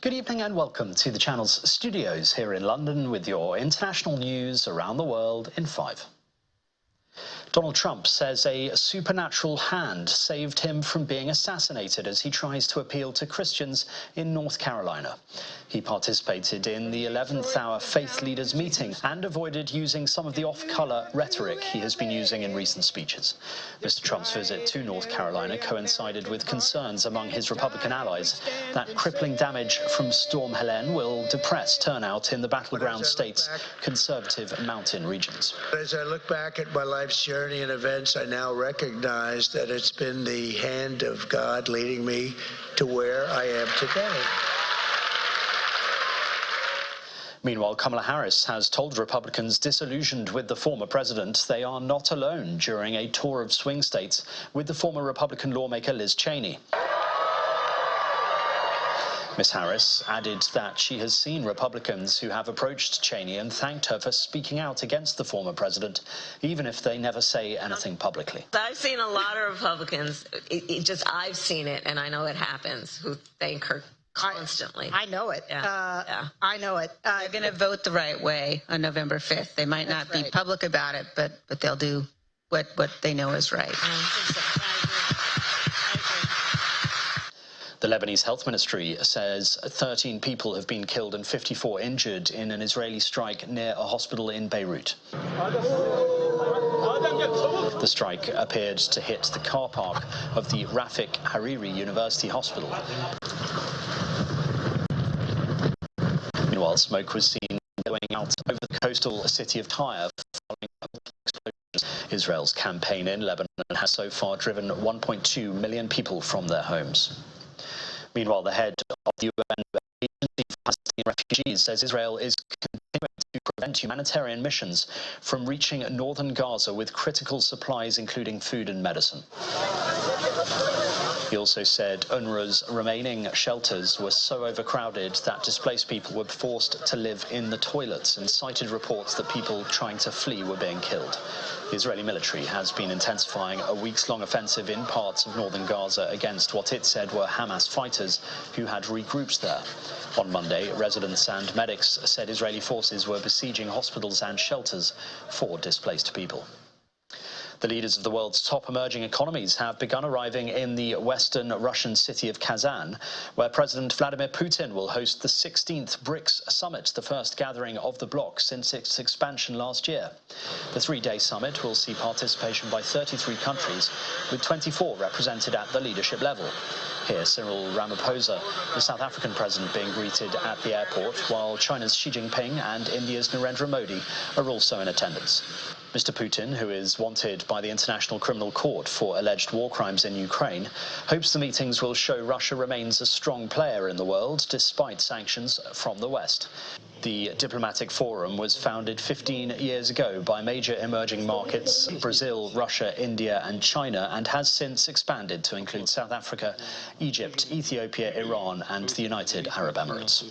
Good evening and welcome to the channel's studios here in London with your international news around the world in 5. Donald Trump says a supernatural hand saved him from being assassinated as he tries to appeal to Christians in North Carolina. He participated in the 11th hour faith leaders meeting and avoided using some of the off-color rhetoric he has been using in recent speeches. Mr. Trump's visit to North Carolina coincided with concerns among his Republican allies that crippling damage from Storm Helene will depress turnout in the battleground state's conservative mountain regions. As I look back at my life's journey and events, I now recognize that it's been the hand of God leading me to where I am today. Meanwhile, Kamala Harris has told Republicans disillusioned with the former president they are not alone during a tour of swing states with the former Republican lawmaker Liz Cheney. Ms. Harris added that she has seen Republicans who have approached Cheney and thanked her for speaking out against the former president, even if they never say anything publicly. I've seen a lot of Republicans, I've seen it, and I know it happens, who thank her constantly. I know it. Yeah. I know it. They're going to vote the right way on November 5th. They might not be public about it, but they'll do what they know is right. The Lebanese health ministry says 13 people have been killed and 54 injured in an Israeli strike near a hospital in Beirut. The strike appeared to hit the car park of the Rafik Hariri University Hospital. Meanwhile, smoke was seen going out over the coastal city of Tyre following explosions. Israel's campaign in Lebanon has so far driven 1.2 million people from their homes. Meanwhile, the head of the UN Agency for Palestinian Refugees says Israel is continuing to prevent humanitarian missions from reaching northern Gaza with critical supplies, including food and medicine. He also said UNRWA's remaining shelters were so overcrowded that displaced people were forced to live in the toilets and cited reports that people trying to flee were being killed. The Israeli military has been intensifying a weeks-long offensive in parts of northern Gaza against what it said were Hamas fighters who had regrouped there. On Monday, residents and medics said Israeli forces were besieging hospitals and shelters for displaced people. The leaders of the world's top emerging economies have begun arriving in the western Russian city of Kazan, where President Vladimir Putin will host the 16th BRICS summit, the first gathering of the bloc since its expansion last year. The three-day summit will see participation by 33 countries, with 24 represented at the leadership level. Here, Cyril Ramaphosa, the South African president, being greeted at the airport, while China's Xi Jinping and India's Narendra Modi are also in attendance. Mr. Putin, who is wanted by the International Criminal Court for alleged war crimes in Ukraine, hopes the meetings will show Russia remains a strong player in the world despite sanctions from the West. The diplomatic forum was founded 15 years ago by major emerging markets, Brazil, Russia, India and China, and has since expanded to include South Africa, Egypt, Ethiopia, Iran and the United Arab Emirates.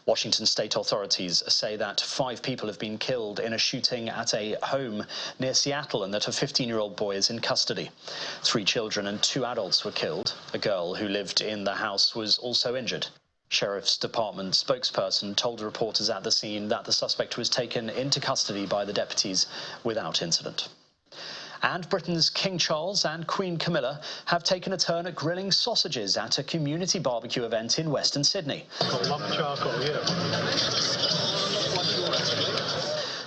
Washington state authorities say that 5 people have been killed in a shooting at a home near Seattle and that a 15-year-old boy is in custody. 3 children and 2 adults were killed. A girl who lived in the house was also injured. Sheriff's Department spokesperson told reporters at the scene that the suspect was taken into custody by the deputies without incident. And Britain's King Charles and Queen Camilla have taken a turn at grilling sausages at a community barbecue event in Western Sydney.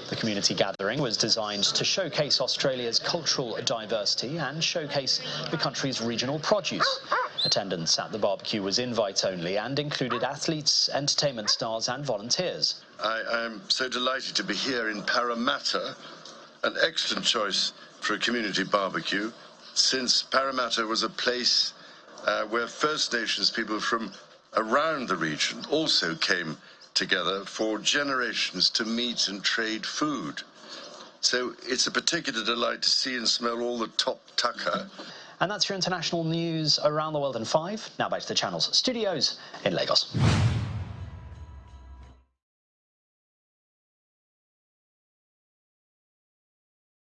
The community gathering was designed to showcase Australia's cultural diversity and showcase the country's regional produce. Attendance at the barbecue was invite-only and included athletes, entertainment stars and volunteers. I am so delighted to be here in Parramatta, an excellent choice for a community barbecue, since Parramatta was a place where First Nations people from around the region also came together for generations to meet and trade food. So it's a particular delight to see and smell all the top tucker. And that's your international news around the world in 5. Now back to the channel's studios in Lagos.